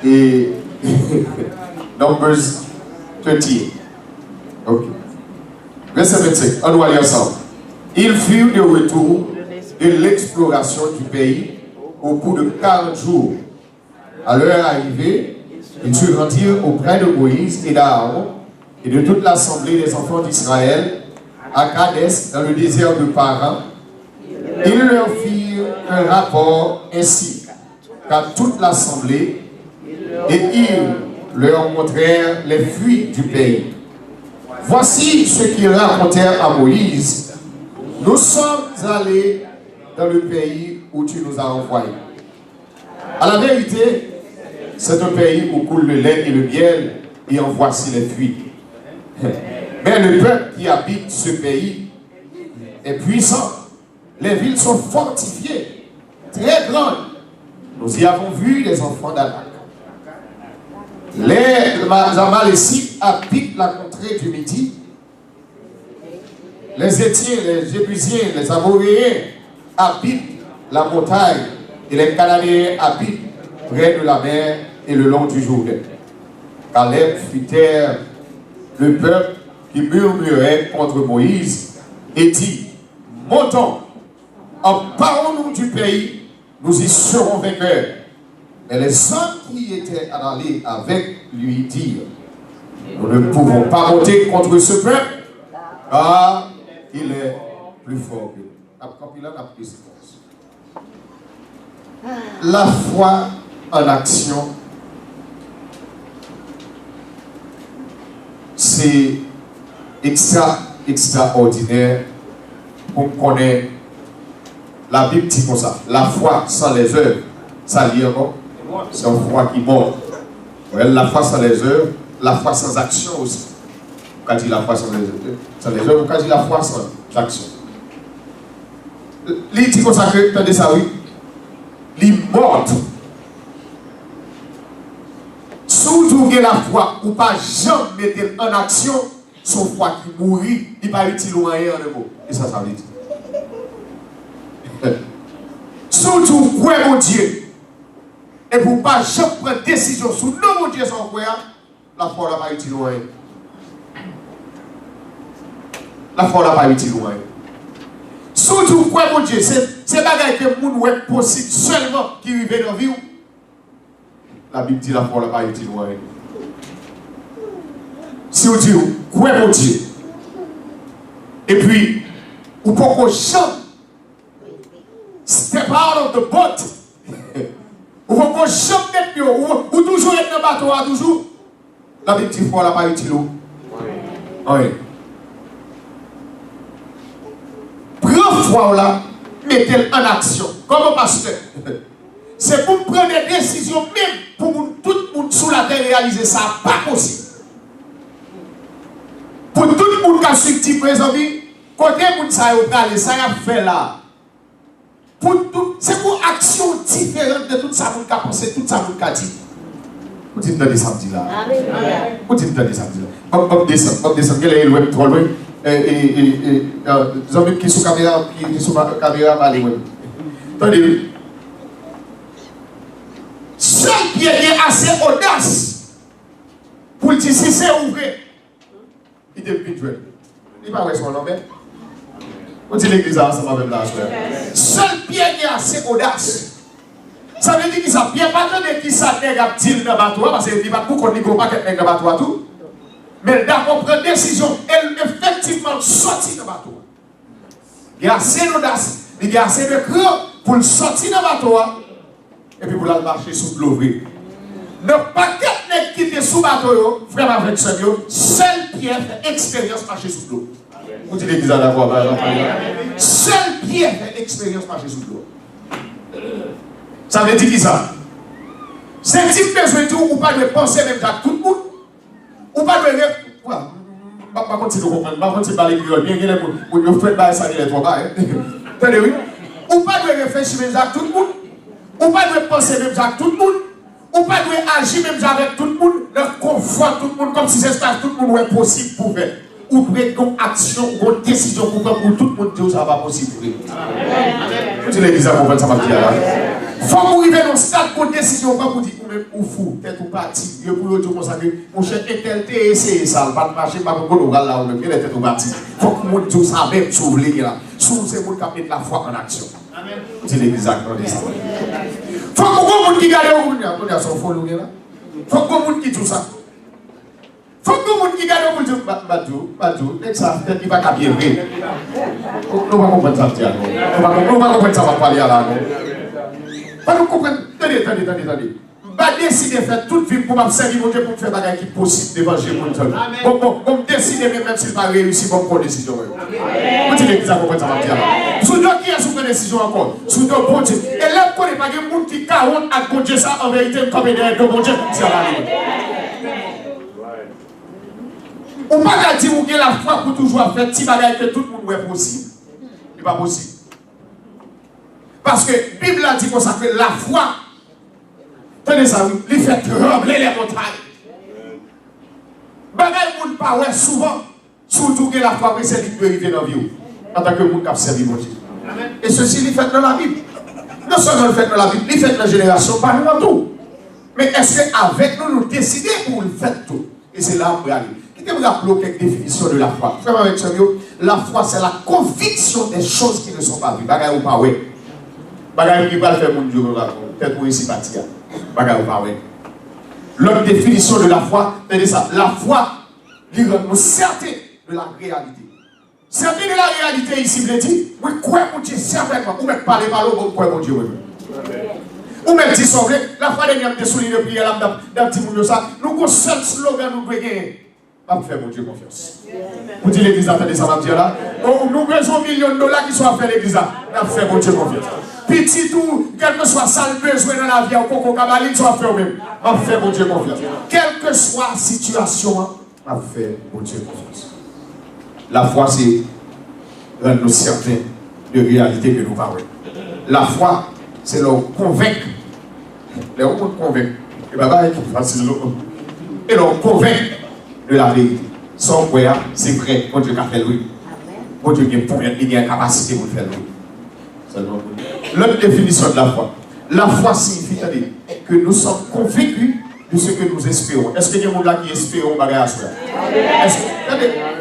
Et Numbers 28. Ok. Verset 25. On doit lire ensemble. Ils furent de retour de l'exploration du pays au bout de 40 jours. À leur arrivée, ils se rendirent auprès de Moïse et d'Aaron et de toute l'assemblée des enfants d'Israël à Kadès, dans le désert de Paran. Ils leur firent un rapport ainsi qu'à toute l'assemblée et ils leur montrèrent les fruits du pays. Voici ce qu'ils racontèrent à Moïse. Nous sommes allés dans le pays où tu nous as envoyés. À la vérité, c'est un pays où coule le lait et le miel, et en voici les fruits. Mais le peuple qui habite ce pays est puissant. Les villes sont fortifiées, très grandes. Nous y avons vu les enfants d'Anak. Les Amalécites habitent la contrée du Midi. Les Étiens, les Jébusiens, les Amoréens habitent la montagne. Et les Cananéens habitent près de la mer et le long du Jourdain. Caleb fit taire le peuple qui murmurait contre Moïse et dit: montons, emparons-nous du pays, nous y serons vainqueurs. Mais les hommes qui étaient allés avec lui dirent: nous ne pouvons pas monter contre ce peuple, car il est plus fort que nous. La foi en action, c'est extraordinaire pour connaître. La Bible dit comme ça: la foi sans les œuvres, ça lit encore, c'est une foi qui mord. La foi sans les œuvres, la foi sans action aussi. Quand dit la foi sans les œuvres, quand dit la foi sans action. Il dit comme ça que, attendez ça, oui, il mord. Surtout que la foi, ou pas jamais mettre en action, son foi qui mourit, il n'est pas utile ou rien en mot. Et ça veut dire. Surtout, croire mon Dieu. Et pour ne pas jamais prendre décision sur non mon Dieu sans croire, la foi n'a pas utile ou rien. La foi n'a pas utile ou rien. Surtout, croire mon Dieu, c'est bagaille que le monde est possible seulement qui vit dans la vie. La Bible dit la foi n'a pas utile ou rien. Si vous dites, croire mon Dieu, et puis, vous pouvez jamais step out of the boat. Vous pouvez jamais mettre, ou toujours être dans le bateau, toujours. La Bible dit foi n'a pas utile. Oui. Prends foi là, mettez-le en action. Comme un pasteur. C'est pour prendre des décisions, même pour tout le monde sous la terre réaliser ça, pas possible. Pour tout le monde qui a suivi, mes amis, côté le monde ça a ça a fait là. C'est pour action différente de tout ça qui a pensé, tout ça qui a dit. Vous dites dans les samedis là. Vous dites dans les samedis là. Hop, descend, quel est le web trop loin. Les hommes qui sont caméra, va aller web. Attendez. Seul qui est assez audace pour dire si c'est ouvert, il est plus doué. Il va voir son nom, mais on dit l'église ensemble avec la soeur. Seul Pierre qui est assez audace. Ça veut dire qu'il ça Pierre pas de qui ça nèg a dit dans bateau parce qu'il va pour qu'on n'y go pas nèg dans bateau tout. Mais d'accord prendre décision, elle effectivement sortir dans bateau. Il y a assez d'audace, il y a assez de cran pour sortir dans bateau. Et puis pour la marcher sous l'eau. Ne pas qu'être qui était sous bateau, frère avec seul Pierre fait expérience marcher sous l'eau. Vous dites l'église à la voix, seul Pierre fait expérience marcher sous l'eau. Ça veut dire qui ça? C'est type besoin tout, ou pas de penser même à tout le monde, ou pas de rêve. Pas continuer de comprendre, pas continuer de parler créole, bien que les gens font ça, il est trop bas. Attendez, oui? Ou pas de réfléchir même à tout le monde. Ou pas de penser même avec tout le monde. Ou pas de agir même avec tout le monde. De confort tout le monde comme si c'est ça tout le monde est possible pour faire. Ou prendre une action, une décision pour tout le monde dire que ça va possible. Vous dites l'église à comprendre ça va dire là. Faut qu'on arrive dans stade pour décision pour dire ou fou, tête ou parti, pour le dire comme ça que mon cher Etel t'es essayé ça, pas de marcher, pas de qu'on va là ou même tête ou parti. Faut que mon tout ça même sur les là. Sous c'est mon qui mettre la foi en action. Amen. C'est exactement ça. Faut qu'on monde qui garde on a son follow là. Faut qu'on monde qui tout ça. Faut que monde qui garde on dire Badou, ça peut-être il va pas bien vrai. On va comprendre ça on va comprendre ça va parler là. Pas nous comprendre. Attendez. Pas décider de faire toute vie pour m'observer mon Dieu pour faire des choses qui sont possibles d'évangile mon Dieu. Bon, décider même s'il va réussir, bon, prendre décision. Vous dites que ça comprend ça va dire là. Sous deux qui a sous une décision encore. Sous deux bon Dieu. Et là, vous ne connaissez pas de monde qui 40 à bon Dieu ça en vérité comme derrière de bon Dieu pour dire on ne peut pas dire que la foi pour toujours faire petit bagage que tout le monde est possible. Ce n'est pas possible. Parce que la Bible a dit comme ça que la foi, tenez ça, il fait trembler les montagnes. Bagay moun pas ouais souvent, surtout que la foi c'est lui qui peut arriver dans la vie en tant que moun qui a servi mon Dieu. Et ceci il fait dans la Bible. Non seulement il fait dans la Bible, il fait dans la génération, pas nous en tout. Mais est-ce qu'avec nous, nous décidons pour le faire tout? Et c'est là où on aller. Je vous rappeler quelques définitions de la foi. La foi, c'est la conviction des choses qui ne sont pas vues. Bagay ou pas ouais. Bagay qui va faire mon Dieu, peut-être pour ici partir. Bagay ou pas ouais. L'autre définition de la foi, c'est ça. La foi, il rend nous certains de la réalité. Certains de la réalité ici, il dit, oui, quoi mon Dieu, certainement. Ou même parler par l'eau, quoi mon Dieu, ou même dire ça, la foi dernière de souligner de prière, dans le petit monde de ça, nous avons un seul slogan, nous pouvons gagner. Va faire mon Dieu confiance. Vous dites l'église, attendez ça, va me dire là. Nous avons besoin de millions de dollars qui sont à faire l'église là. Va faire mon Dieu confiance. Petit tout, quel que soit ça, le besoin dans la vie, au coco cabaline, tu vas faire même. Va faire mon Dieu confiance. Quelle que soit la situation, va faire mon Dieu confiance. La foi, c'est rendre nous certains de réalité que nous parlons. La foi, c'est leur convaincre. Les gens convaincre. Et papa est facile. Et leur convaincre de la vérité. Sans croire, c'est vrai. Mon Dieu a fait lui. Mon Dieu a une capacité pour faire lui. L'autre définition de la foi. La foi signifie que nous sommes convaincus de ce que nous espérons. Est-ce qu'il y a des gens là qui espèrent bagage à soi?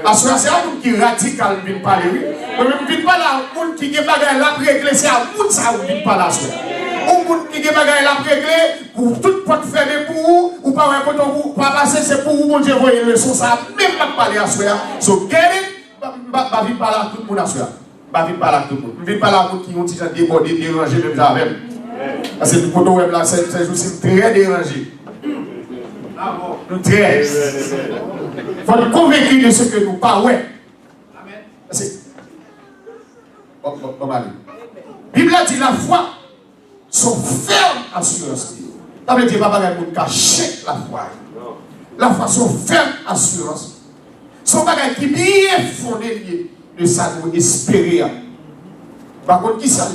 À soi, c'est un monde qui est radical, qui ne vient pas là. Mais même qui ne vient pas là, un monde qui est bagage là, régler, c'est un monde ça qui ne vient pas là. Un monde qui est bagage là, régler, pour tout porte fermée pour vous, ou pas un coton pour pas passer, c'est pour vous, mon Dieu, voyez le son, ça même pas parler à soi. So, get it, pas vite par là, tout le monde à soi. Pas vite par là, tout le monde. Ne vient pas là, qui ont déjà débordé, dérangé, même ça même. Parce que le coton web là, c'est très dérangé. Nous très. Il faut être convaincu de ce que nous parlons. Amen. La Bible a dit la foi sont fermes assurance. Ça veut dire que papa ne cacher la foi. La foi sont fermes assurance. Son bagage qui bien fondé de ça nous espérer. Par contre, qui ça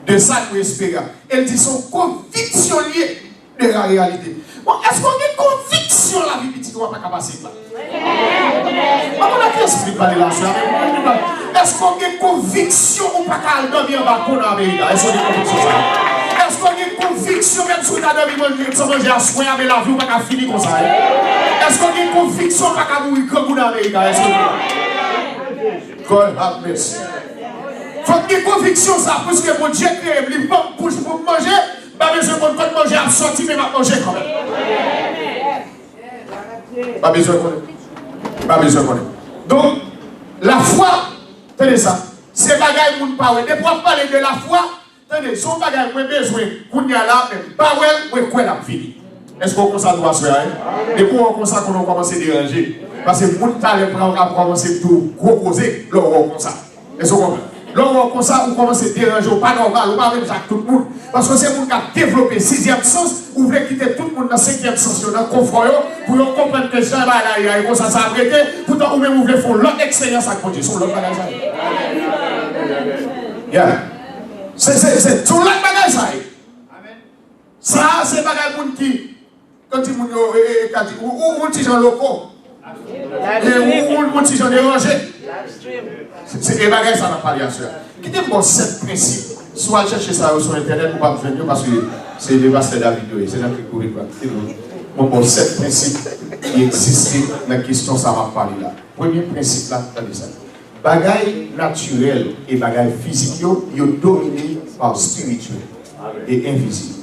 de ça nous espérer. Elle dit son conviction liée de la réalité. Bon, est-ce qu'on a une conviction la vie petite ou pas capacité? On a qui explique pas de l'argent. Est-ce qu'on a une conviction ou pas qu'à dormir en balcon en Amérique? Est-ce qu'on a une conviction ça? Est-ce qu'on a une conviction même si on a dormi manger à soin avec la vie ou pas qu'à finir comme ça? Est-ce qu'on a une conviction pas qu'à mourir comme en Amérique? Est-ce qu'on a? God have mercy. Faut qu'il y ait une conviction ça, parce que mon Dieu crée, il pour manger. Pas besoin de manger à sortir, mais à manger quand même. Pas besoin de connaître. Pas besoin de connaître. Donc, la foi, tenez ça, c'est bagaille moun pas. Depuis qu'on parle de la foi, tenez, son bagaille moun besoin, qu'on y a là, même pas ouais, quoi la fini. Est-ce qu'on commence à nous assurer? Et pour qu'on commence qu'on commence à déranger. Parce que moun talent prend à commencer tout gros causer, là on comme ça. Est-ce qu'on comprend? Lorsqu'on comme ça, on commence à déranger, pas normal, on va même avec tout le monde. Parce que c'est le monde qui a développé le 6e sens, vous voulez quitter tout le monde dans le 5e sens, dans le confort, pour comprendre que ça va aller, comme ça, ça a arrêté, pourtant, vous même vous voulez faire l'autre expérience à côté, sur l'autre bagage. C'est sur l'autre bagage. Ça, c'est bagage qui, quand ils ou petit gens locaux, ou petit gens dérangés. C'est des bagages, ça va parler à cela. Qui est bon 7 principes soit chercher ça sur Internet ou pas venir parce que c'est le pasteur David, c'est là qui courir. Bon, 7 principes qui existent dans la question ça va parler là. Premier principe là, attendez ça. Bagaille naturel et bagaille physique, ils sont dominés par spirituel et invisible.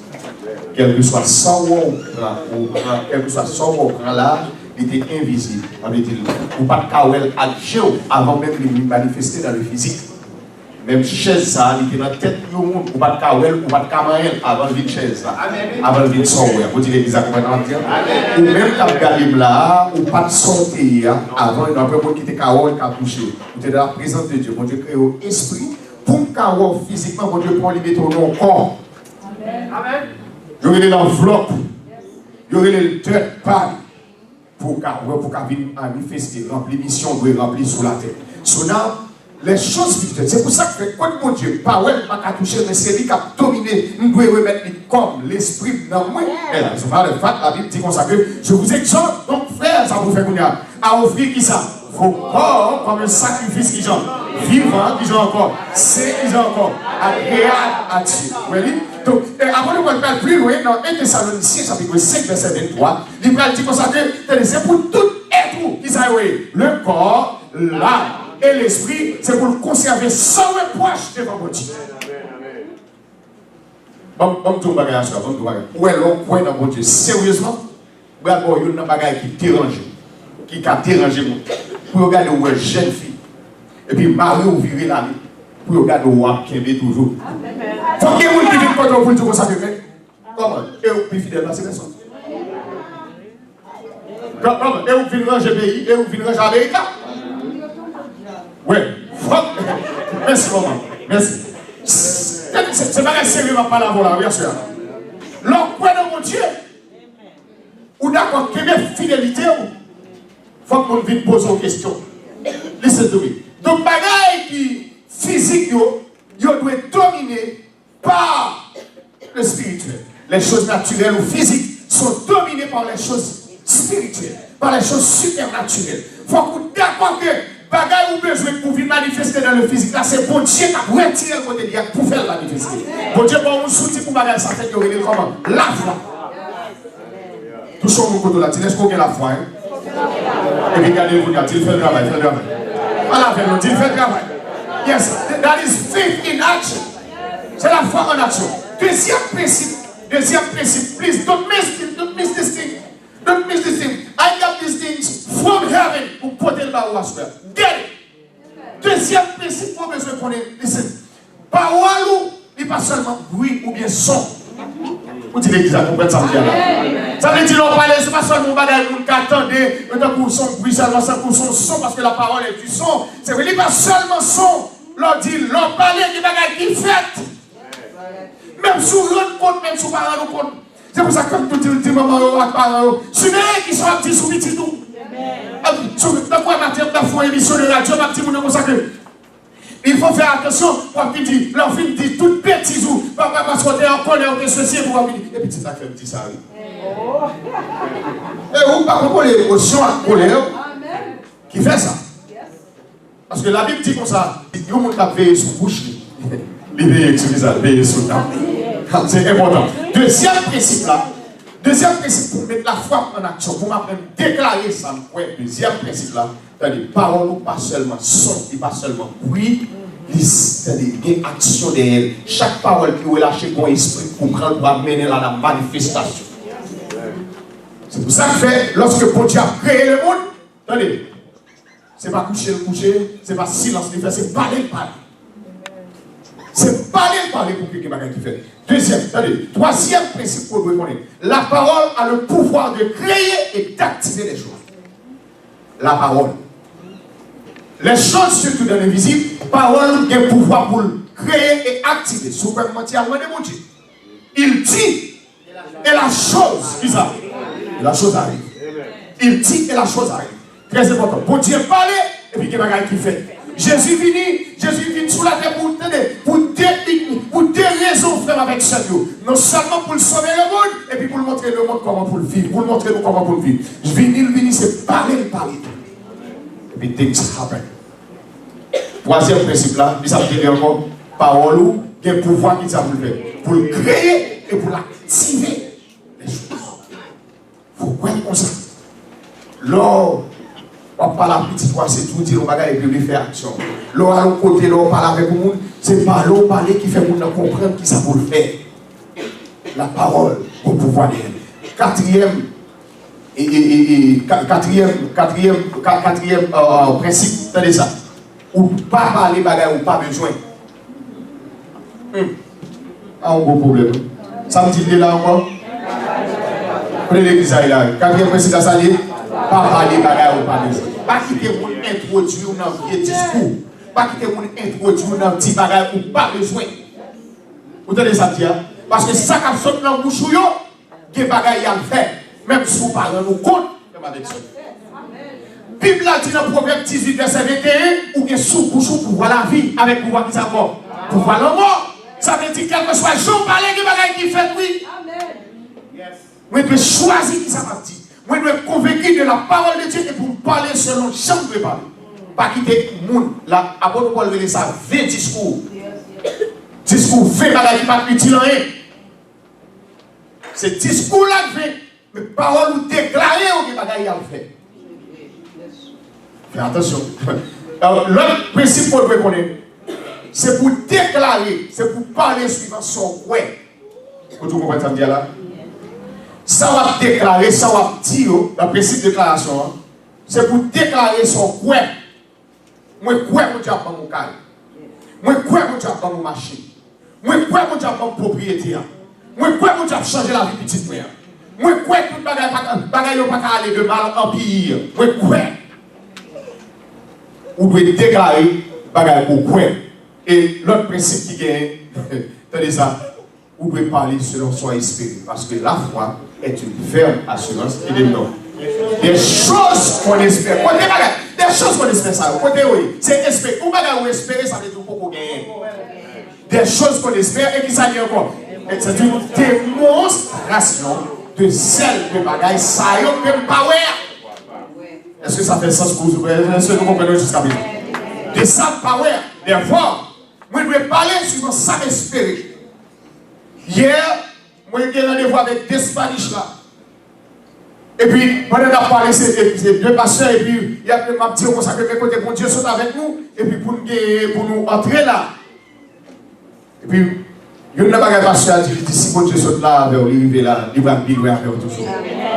Quel que soit son ou quel que soit son ou là, il était invisible. On veut dire, ou pas de kawel agir avant même de manifester dans le physique. Même chaise ça, il était dans la tête du monde, ou pas de kawel, ou pas de kamael avant de venir chaise ça. Avant de venir son ou, vous dites les accompagnants. Ou même quand vous regardez là, ou pas de santé avant, il y a un peu qui était kawel qui a touché. Vous êtes dans la présence de Dieu. Mon Dieu crée un esprit. Pour kawel physiquement, mon Dieu prend les mettre dans le corps. Amen. Il y aurait l'enveloppe, il y aurait le tête pâle pour qu'il manifester, remplir mission, doit remplir sous la terre. Soudain, les choses spirituelles, c'est pour ça que quand mon Dieu, pas qu'à toucher, mais c'est lui qui a dominé, nous devons remettre comme l'esprit dans moi. C'est pas le fait, la Bible dit comme ça que je vous exhorte, donc frère, ça vous fait qu'on a à offrir qui ça? Vos corps comme un sacrifice qui j'en vivant, qui j'en encore, c'est qui j'en encore, agréable à Dieu. Vous voyez? Donc, avant de vous faire plus loin, dans 1 Thessaloniciens, chapitre 5, verset 23, il dit comme ça que c'est pour tout être qui ça, le corps, l'âme et l'esprit, c'est pour le conserver sans reproche devant votre Dieu. Bon, tout le bagage, bon, tout le bagage. Où est l'homme, où est dans votre Dieu? Sérieusement, il y a un bagage qui dérange, qui a dérangé mon. Pour regarder où est jeune fille. Et puis, Marie ou virer la vie. Pour regarder où est toujours. Faut qu'il y ait un qui vient pour dire ça. Comment? Et où est fidèle à ces personnes? Comment? Et où vient ranger pays? Et où vient ranger Amérique? Oui. Merci, maman. Merci. C'est pas sérieux, ma parole là, bien sûr. L'homme, dans mon Dieu. Ou d'accord, quelle fidélité? Il faut qu'on vienne poser une question. Listen to me. Donc, bagaille qui physique, doit être dominé par le spirituel. Les choses naturelles ou physiques sont dominées par les choses spirituelles, par les choses supernaturelles. Il faut qu'on d'accord que bagaille ou besoin pour venir manifester dans le physique, là, c'est bon Dieu qui a retiré le côté pour faire le manifester. Bon Dieu, bon, on soutient pour bagaille, ça fait qu'il y a comment? La foi. Tout ce qu'on côté là, tu laisses qu'on ait la foi. Et puis regardez-vous, il fait le travail, Voilà, il fait le travail. Yes, that is faith in action. C'est la foi en action. Deuxième principe, please don't miss this thing. Don't miss this thing. I got these things from heaven. Pour porter le bas au asper. Get it. Deuxième principe, pour besoin qu'on ait. Listen. Parole ou, il pas seulement bruit ou bien son. Vous dites l'église, vous comprenez ça? Ça veut dire, on parle, c'est pas seulement bagage qui attendait, pour son bruit, seulement pour son son, parce que la parole est du son. C'est vrai, il pas seulement son. L'on dit, l'on parle des bagages qui fait. Même sous l'autre compte, même sous parole au compte. C'est pour ça que tout dit, maman, c'est vrai qui sont petits sous petit tout. Dans quoi matière d'affaires, émission de radio, ma petite monde comme ça que. Il faut faire attention quand il dit, l'enfant dit toute bêtise ou papa parce qu'on est en colère, on est ceci pour avoir et puis c'est ça fait petit ça. Et ou pas comprendre l'émotion à colère qui fait ça. Parce que la Bible dit comme ça, il y a un monde qui a veillé sur bouche, il veille sur les veillé sur la. C'est important. Deuxième principe là, pour mettre la foi en action, pour m'apprendre à déclarer ça. Deuxième principe là, c'est-à-dire parole pas seulement son, pas seulement bruit, c'est-à-dire une action derrière. Chaque parole qui est lâchée pour esprit pour prendre pour amener à la manifestation. C'est pour ça que fait, lorsque Dieu a créé le monde, attendez, c'est pas coucher, c'est pas silence, c'est parler. C'est parler pour que quelqu'un qui fait. Troisième principe pour nous connaître. La parole a le pouvoir de créer et d'activer les choses. La parole. Les choses, surtout dans l'invisible, parole a le pouvoir pour créer et activer. Si vous pouvez mentir, mon Dieu. Il dit, et la chose, qui ça? Et la chose arrive. Il dit, et la chose arrive. Très important. Pour Dieu parler, et puis quelqu'un qui fait. Jésus vient sur la terre pour deux raisons, frère, avec Seigneur. Non seulement pour sauver le monde, et puis pour montrer le monde comment pour le vivre, pour montrer nous comment pour le vivre. Il vient, c'est parler. Et puis things happen. Troisième principe là, il s'appelle encore parole ou il y a un pouvoir qui ça pour le faire. Pour le créer et pour l'activer. Les choses. Vous voyez comme ça. Lors, on parle à petite voix, c'est tout dire, on va et puis faire action. Lors, à l'autre côté, on parle avec vous, c'est pas l'eau parler qui fait pour nous comprendre qui ça pour le faire. La parole au pouvoir d'elle. Quatrième principe, tenez ça. Ou pas parler bagaille ou pas besoin. Un gros problème. Ça me dit là encore. Prenez l'église là. Quatrième principe, ça dit pas parler bagaille ou pas besoin. Pas quitter mon introduire dans le vieux discours. Pas quitter mon introduire dans le petit bagaille ou pas besoin. Vous entendez ça dire? Parce que ça qui saute dans le bouche, il y a des bagailles à faire. Même si vous parlez nous compte, avec ça. La Bible a dit dans Proverbe 18, verset 21, ou bien sous bouche pour voir la vie avec pouvoir qui s'apporte. Pour voir la mort. Ça veut dire quel que soit le jour, parler des bagailles qui fait, oui. Moi, je dois choisir qui ça va dire. Moi, je dois être convaincu de la parole de Dieu et pour parler selon chaque de parler. Pas quitter le monde. Là, après, on va lever ça, 20 discours. Discours 20 bagailles qui ne sont pas utiles en rien. Ce discours-là fait, mais parole ou déclarer ou des bagailles à faire. Fais attention. Alors, l'autre principe qu'on doit connaître, c'est pour déclarer, c'est pour parler suivant son ouais. Vous comprenez ça me dire là? Ça va déclarer, ça va dire, le principe de déclaration, c'est pour déclarer son ouais. Moi, quoi, mon Dieu, pas mon carré. Moi, quoi, mon Dieu, pas mon marché. Moi, quoi, mon Dieu, pas mon propriétaire. Moi, quoi, mon Dieu, changer la vie petite frère. Moi, quoi, tout bagaille pas aller de mal en pire. Moi, quoi. Vous devez déclarer bagaille pour quoi. Et l'autre principe qui gagne, tenez ça, vous devez parler selon son esprit. Parce que la foi est une ferme assurance et des noms. Des choses qu'on espère. Des choses qu'on espère ça. C'est espérer. Ou bagaille ou espérer, ça veut dire beaucoup gagner. Des choses qu'on espère et qui s'allie encore. C'est une démonstration de celle de bagaille, ça y est, même pas ouais. Est-ce que ça fait sens pour vous? Est-ce que nous comprenons jusqu'à maintenant? De ça, pas ouais. Des fois, moi, je vais parler sur ça espérer. Hier, moi, j'ai un rendez-vous avec des Spanish là. Et puis, pendant qu'on a parlé, c'est deux pasteurs, et puis, il y a ma petite comme ça, que mes côtés, bon Dieu, sont avec nous, et puis pour nous entrer là. Et puis, il y a un bagage pasteur qui dit si bon Dieu saute là, vers l'arrivée là, il va vivre avec tout ça.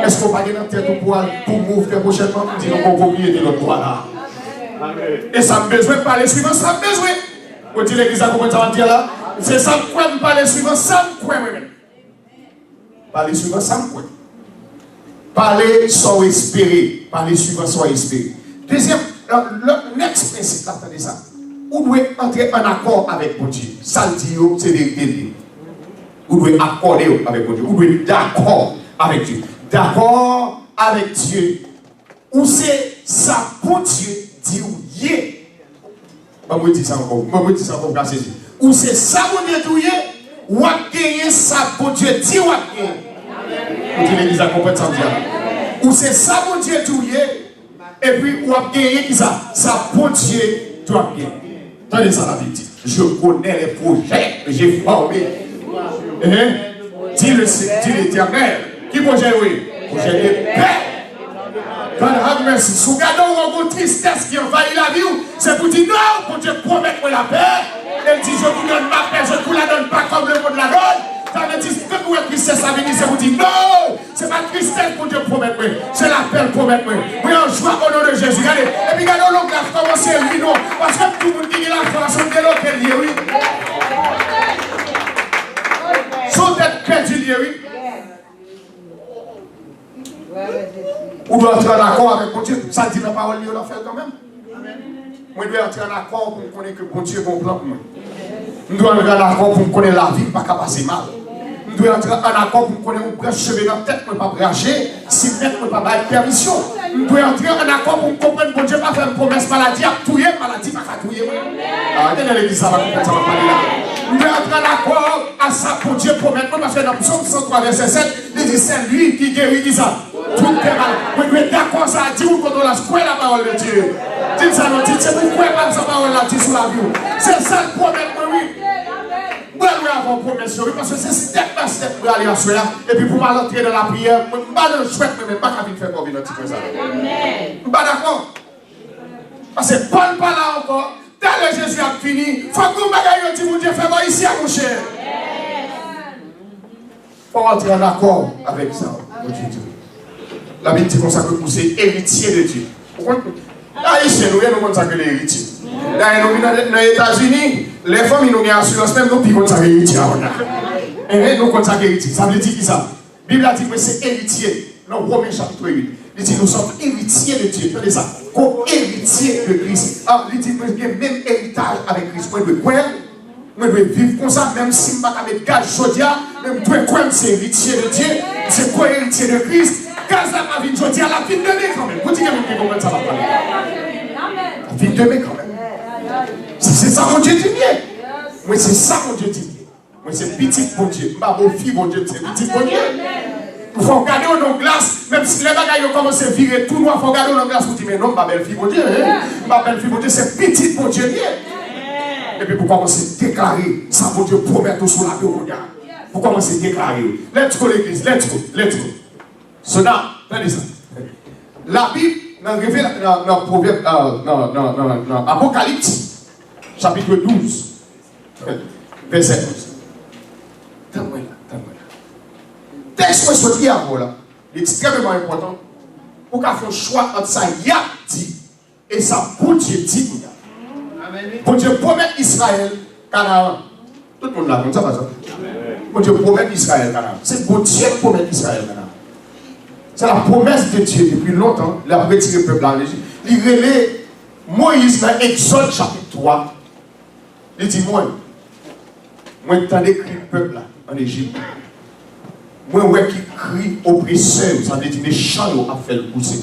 Est-ce qu'on va aller dans la tête pour m'ouvrir prochainement? Dit qu'on va oublier de notre droit là. Et ça me besoin de parler suivant, ça me besoin. Vous dites l'église, comment ça va dire là? C'est ça me quoi me parler suivant, ça me quoi même. Parler suivant, ça me quoi. Parler sans espérer. Parler suivant sans espérer. Deuxième, le next principe, là, attendez ça. Vous devez entrer en accord avec mon Dieu. Ça le dit, c'est vérité. Vous devez accorder avec mon Dieu. Vous devez être d'accord avec Dieu. D'accord avec Dieu. Ou c'est ça pour Dieu dit ou yé. Je vais dire ça encore. Je vais dire ça encore. Ou c'est ça pour Dieu dit ou yé. Ou à gagner ça pour Dieu dit ou à gagner. Vous dites l'église à comprendre ça. Ou c'est ça pour Dieu dit ou yé. Et puis ou à gagner qui ça. Ça pour Dieu doit gagner. Attendez ça la Bible. Je connais les projets que j'ai formés. Dis l'Éternel. Qui projet oui? Projet de paix. God have mercy. Si vous regardez une tristesse qui envahit la vie, c'est pour dire non, pour Dieu promettre la paix. Elle dit je vous donne ma paix, je ne vous la donne pas comme le monde la donne. Ça veut dire que vous êtes tristesse à venir, c'est vous dire non, c'est pas tristesse pour Dieu promettre, c'est la paix promettre. Oui, on joue au nom de Jésus. Regardez, et puis regardez l'autre là, commencez à lui, non, parce que tout le monde dit la France, on est l'autre lié, oui. Sont être perdu lié, oui. Ou doit entrer en accord avec mon Dieu. Ça dit la parole, il l'a fait quand même. Moi, je dois entrer en accord pour connaître que mon Dieu est bon plan pour moi. Je dois entrer en accord pour connaître la vie, pas qu'à passer mal. Je dois entrer en accord pour connaître mon brèche cheveux dans la tête, je ne pas brancher, si mettre, je ne pas avoir permission. Je dois entrer en accord pour comprendre que mon Dieu pas faire une promesse maladie, à touiller, maladie, pas à touiller. Regardez l'église, ça va comprendre, ça va parler là. Je dois entrer en accord à ça pour Dieu promettre, parce que dans Psaume 103, verset 7, il dit c'est lui qui guérit, dit ça. Tout est mal. Vous êtes d'accord, ça dit où quand on a square la parole de Dieu. Dites ça, non, dites c'est pourquoi pas sa parole là, dit sur la vie. C'est ça le problème, oui. mon promesse, parce que c'est step par step pour aller à soi. Et puis pour m'entrer dans la prière, je ne suis pas chouette, mais pas qu'à faire comme une petite chose. Je ne suis pas d'accord. Parce que Paul pas là encore. Dès que Jésus a fini, il faut que vous m'ayez dit, mon Dieu, fais-moi ici à mon cher. Il faut entrer en accord avec ça, mon Dieu. La Bible dit qu'on s'appelle que c'est héritier de Dieu. Là, ici, nous avons ça que les héritiers. Là, dans les États-Unis, les femmes, ils ont une assurance, même nous, puis ils ont ça héritier. Nous avons ça héritier. Ça veut dire qui ça? La Bible a dit que c'est héritier. Dans le premier chapitre 8. Il dit nous sommes héritiers de Dieu. Regardez ça. Co-héritiers de Christ. Alors, il dit que nous avons même héritage avec Christ. Moi, je dois croire. Moi, je dois vivre comme ça, même si je ne vais pas mettre gage chodia. Même je dois croire que c'est héritier de Dieu. C'est co-héritier de Christ. Gaz la ma vie, je dis à la vie de demain quand même. Vous dites que comment ça va parler. La vie de demain quand même. C'est ça mon Dieu dit bien. Moi, c'est ça mon Dieu dit bien. Moi, c'est petit bon Dieu. Ma beau fille bon Dieu, c'est petit bon Dieu. Il faut regarder dans glace, même si les bagages ont commencé à virer tout noir, il faut regarder dans glace pour dire, mais non, ma belle fille, mon Dieu, ma belle fille, mon Dieu, c'est petit, mon Dieu, bien. Et puis pour commencer à déclarer, ça, mon Dieu, promet tout sur la vie, regarde. Pour commencer à déclarer, let's go l'église, let's go, let's go. So now, regardez ça. La Bible, dans Apocalypse, chapitre 12, verset 11. Donne-moi là. Texte que je dis à vous là, c'est extrêmement important pour qu'on fasse un choix entre ça, y a dit, et ça, pour Dieu dit. Pour Dieu promet Israël, Canaan. Tout le monde l'a comme ça, pas ça. Pour Dieu promet Israël, Canaan. C'est pour Dieu qui promet Israël, Canaan. C'est la promesse de Dieu depuis longtemps. Il a retiré le peuple en Égypte. Il relève Moïse dans Exode chapitre 3. Il dit, moi, t'as décrit le peuple là, en Égypte. Moi, qui crie oppresseur, ça veut dire méchant a fait le pousser.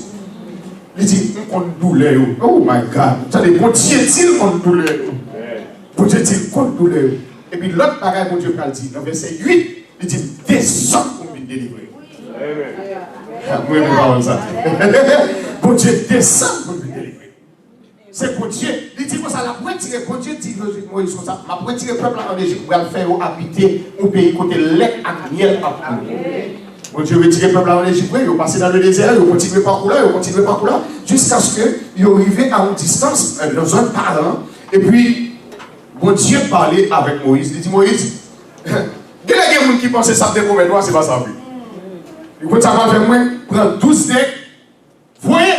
Il dit, on compte douleur. Oh my God. Ça veut dire, bon Dieu dit qu'on douleur. Bon Dieu dit qu'on douleur. Et puis l'autre bagaille, bon Dieu va le dire, dans verset 8, il dit, descends pour me délivrer. Moi, je ne parle pas ça. Bon Dieu descend pour me délivrer. C'est pour Dieu. Il dit comme ça, la pour tirer, bon Dieu dit Moïse comme ça, ma pour tirer le peuple en Égypte pour le faire habiter au pays côté lait et miel à couler. Bon Dieu veut tirer le peuple en Égypte, ils ont passé dans le désert, ils ont continué par là, jusqu'à ce qu'ils arrivent à une distance, dans un parent, et puis, bon Dieu parlait avec Moïse. Il dit Moïse, il y a des gens qui pensent que ça te promet, c'est pas ça. Il faut savoir faire moins, prendre 12 decks, voyez,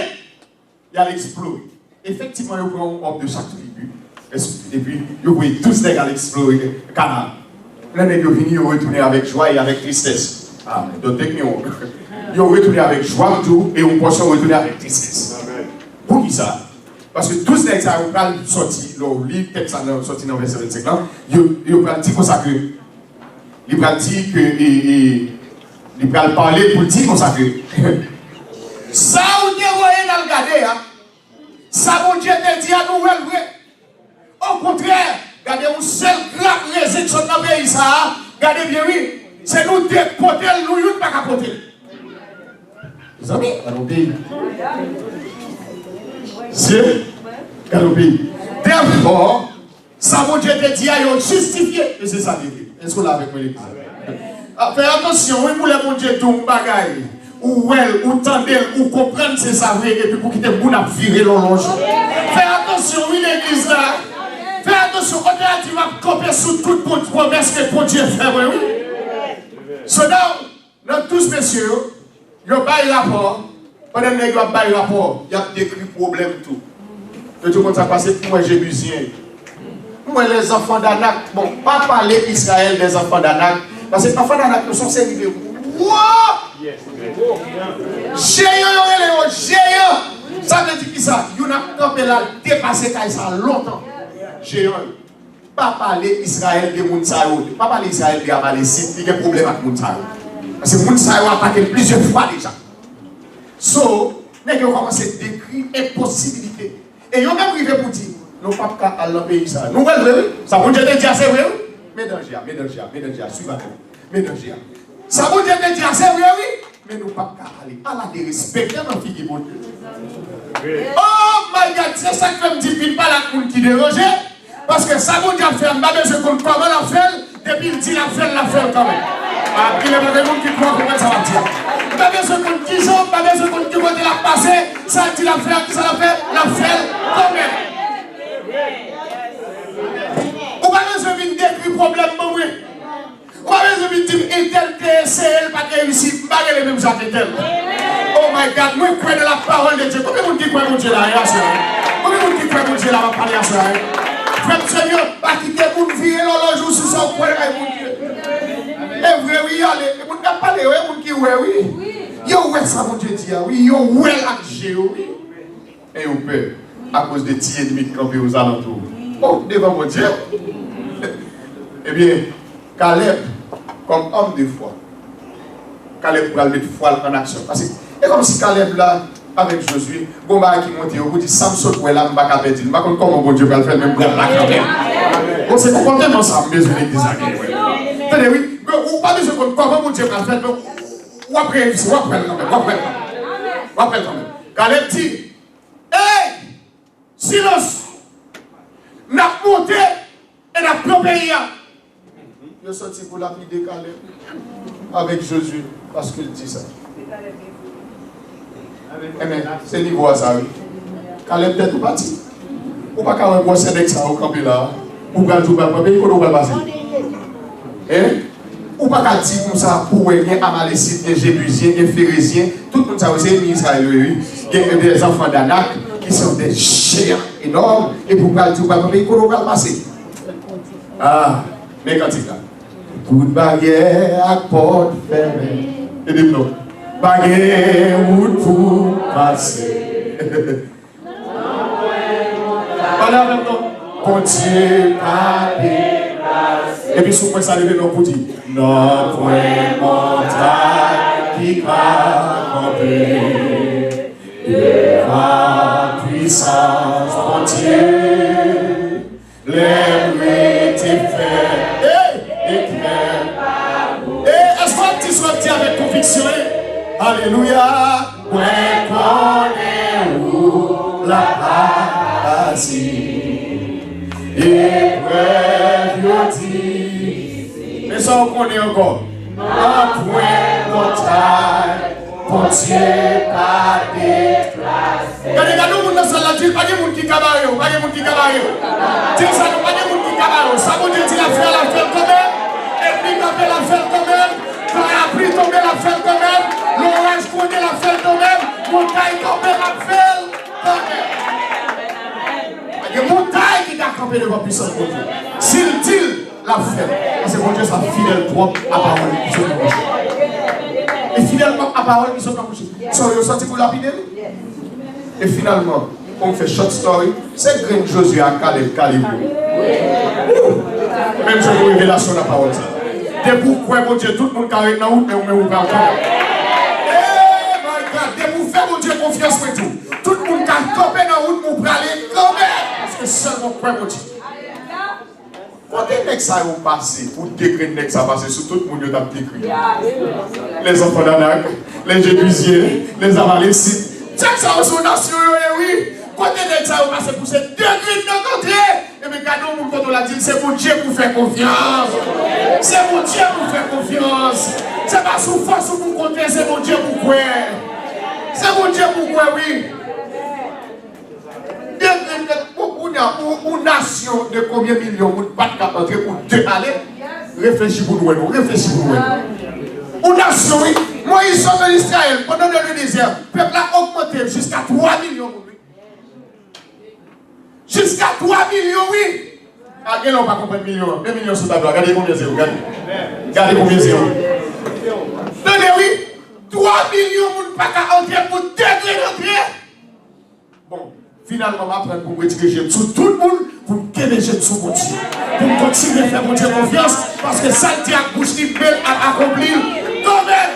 il a l'explorer. Effectivement, il prend un homme de chaque tribu, et puis il voit 12 decks à l'explorer, Canaan. Là, ils sont venus retourner avec joie et avec tristesse. Ah, donc, ils ont retourné avec joie et on pense retourner avec tristesse. Pour qui ça? Parce que 12 decks, ça va sortir, le livre, texte, ça va sortir dans le verset 25 ans, ils vont dire comme ça que, ils vont dire que, il va parler pour dire comme ça que ça ou te voyez dans le garder, ça mon Dieu te dit à nous vrai. Au contraire, regardez un seul grand résection dans le pays, ça, regardez bien, oui, c'est nous dépoter, nous pas capoter. Les amis, dans nos pays. C'est dans nos pays. D'abord, ça mon Dieu te dit à nous justifier. Et c'est ça, est-ce qu'on l'a avec moi, l'église? Fais attention, oui, pour les bon Dieu, tout le bagaille, ou elle, ou tendel, ou comprendre c'est ça, et puis pour quitter le monde à virer l'horloge. Fais attention, oui, l'église là. Fais attention, au-delà, tu vas couper sous toute promesse que bon Dieu fait, oui. So now, dans tous messieurs, il y a un rapport, pendant que il y a un rapport, il y a des problèmes tout. Et tout le monde ça passe pour moi, Jébusien. Moi, les enfants d'Anak, bon, pas parler Israël des enfants d'Anak. Parce que les enfants d'Anak ne sont servis de wow! Géant, géant! Ça veut dire qui ça? Il y a un là dépassé ça longtemps. Géant. Pas parler Israël de Mounsaïo. Pas parler Israël de Amalécite. Il y a un problème avec Mounsaïo. Parce que Mounsaïo a attaqué plusieurs fois déjà. So, nous avons commencé à décrire impossibilité. Et ils ont même arrivé pour dire, nous ne pouvons pas aller dans le pays. Nous voyons, ça vous dit c'est vrai? Médangia, suivez-moi. Ça vous dit c'est vrai, oui? Mais nous ne pouvons pas aller. Allah de respecter notre fille de Dieu. Oh my God, c'est ça que je me dis, pas la coule qui dérange. Parce que ça vous dit faire, je compte comment la faire. Depuis il dit la fait quand même. Il y a des gens qui croient comment ça va dire. Pas besoin qu'on dise, pas besoin qu'on dise côté la passé, ça dit la faire, qui ça la fait quand même. Ou pas besoin de décrire problème pour moi. Ou pas besoin de dire et tel que c'est elle, pas qu'elle ici, pas les mêmes gens que tel. Oh my God, moi je crois de la parole de Dieu. Combien de monde qui croit mon Dieu là? Combien de monde qui croit mon Dieu là? On va parler à ça. Frère Seigneur, pas quitter pour nous vivre l'horloge sur son point avec mon Dieu. Et vrai, oui, allez, vous ne pouvez pas parler, vous qui oui. Yo, ouais, ça, mon Dieu dit, oui, yo, ouais, l'agé, oui. Et vous peur, à cause des petits ennemis qui campent aux alentours. Oh, devant mon Dieu. Eh bien, Caleb, comme homme de foi, Caleb pour mettre foi en action. Parce que, et comme si Caleb là, avec Josué, bon, bah, qui monte au bout, dit, Samson, ouais, là, je ne vais pas perdre. Je ne sais pas comment mon Dieu va le faire, même pour la quand même. Bon, c'est complètement ça, mais je l'ai dit, attendez, oui. Ou pas besoin de comment mon Dieu va faire, ou après quand même. Caleb dit, hey, silence, n'a monté et n'a plus pays. Je suis sorti pour lapider Caleb avec Jésus parce qu'il dit ça. Eh bien, c'est niveau à ça, oui. Caleb est tout parti. Ou pas quand on voit avec ça au campé là, ou pas tout pas pays, on va passer. Hein? Ou pas qu'à dire comme ça pour les Amalécites, les Jébusiens, les Phérésiens, tout le monde ça aussi, les Israéliens, il y a des enfants d'Anak qui sont des chiens énormes, et pour pas dire pas pays, on va passer. Ah, mais quand il y a coup de baguette à porte fermée, et des noms, baguette ou pour passer. Voilà maintenant, continuez à déplacer. Et puis, sous quoi ça arrive, non, pour dire, non, point montagne qui va camper, et la puissance de Dieu, les métiers faits, et est-ce qu'on dit soit dit avec conviction? Alléluia, point qu'on est où la passe, et mais ça on connaît encore. Un point montagne, pour Dieu pas déplacé. Regardez-nous, nous dans la ville, pas de monde qui cabaret, pas de monde qui cabaret. Dis ça, nous pas de monde qui cabaret. Ça veut dire qu'il a fait la fête quand même. Et puis il a fait la fête quand même. Quand il a pris tomber la fête quand même. L'orage connaît la fête quand même. Montagne tomber la fête quand même. Il y a une montagne qui a campé devant puissance de Dieu. S'il dit la fête, parce que mon Dieu soit fidèle propre à parole qui sont dans et fidèle propre à parole qui sont dans le sont sortis pour lapider. Et finalement, on fait short story, c'est Green Josué à Caleb. Même si une révélation de la parole. Dès que vous croyez, mon Dieu, tout le monde carré dans la route, mais on met ouvert encore. Eh my God, dès que vous faites, mon Dieu, confiance pour tout. Tout le monde qui a campé dans la route, pour aller quand même. Parce que seulement croyez, mon Dieu. Quand les mecs ça ont passé, pour décrire les mecs ça passé, sur tout le monde qui a décrit. Les enfants d'Anak, les Jébusiens, les Amalécites. C'est ça aussi aux nations, oui. Quand les mecs ça ont passé pour ces degrés de côté, et bien quand on l'a dit, c'est mon Dieu pour faire confiance. C'est mon Dieu pour faire confiance. C'est pas sous force pour compter, c'est mon Dieu pour quoi. C'est mon Dieu pour quoi, oui. Une nation de combien de millions de pas de entrer pour deux aller, réfléchis pour nous, réfléchis pour nous. Une nation, oui. Moïse sort de l'Israël pendant le désert, le peuple a augmenté jusqu'à 3 millions. Jusqu'à 3 millions, oui. Ah, quel on va comprendre millions? 2 millions sur ta bloc. Regardez combien zéro. Regardez combien zéro. Tenez, oui. 3 millions de pas entrer pour deux d'entrée. Bon. Finalement, je vais pour retirer j'aime sur tout le monde, pour me gagner j'aime sur mon Dieu. Pour continuer à faire mon Dieu confiance, parce que ça, le diable bouche qui peut accomplir quand même.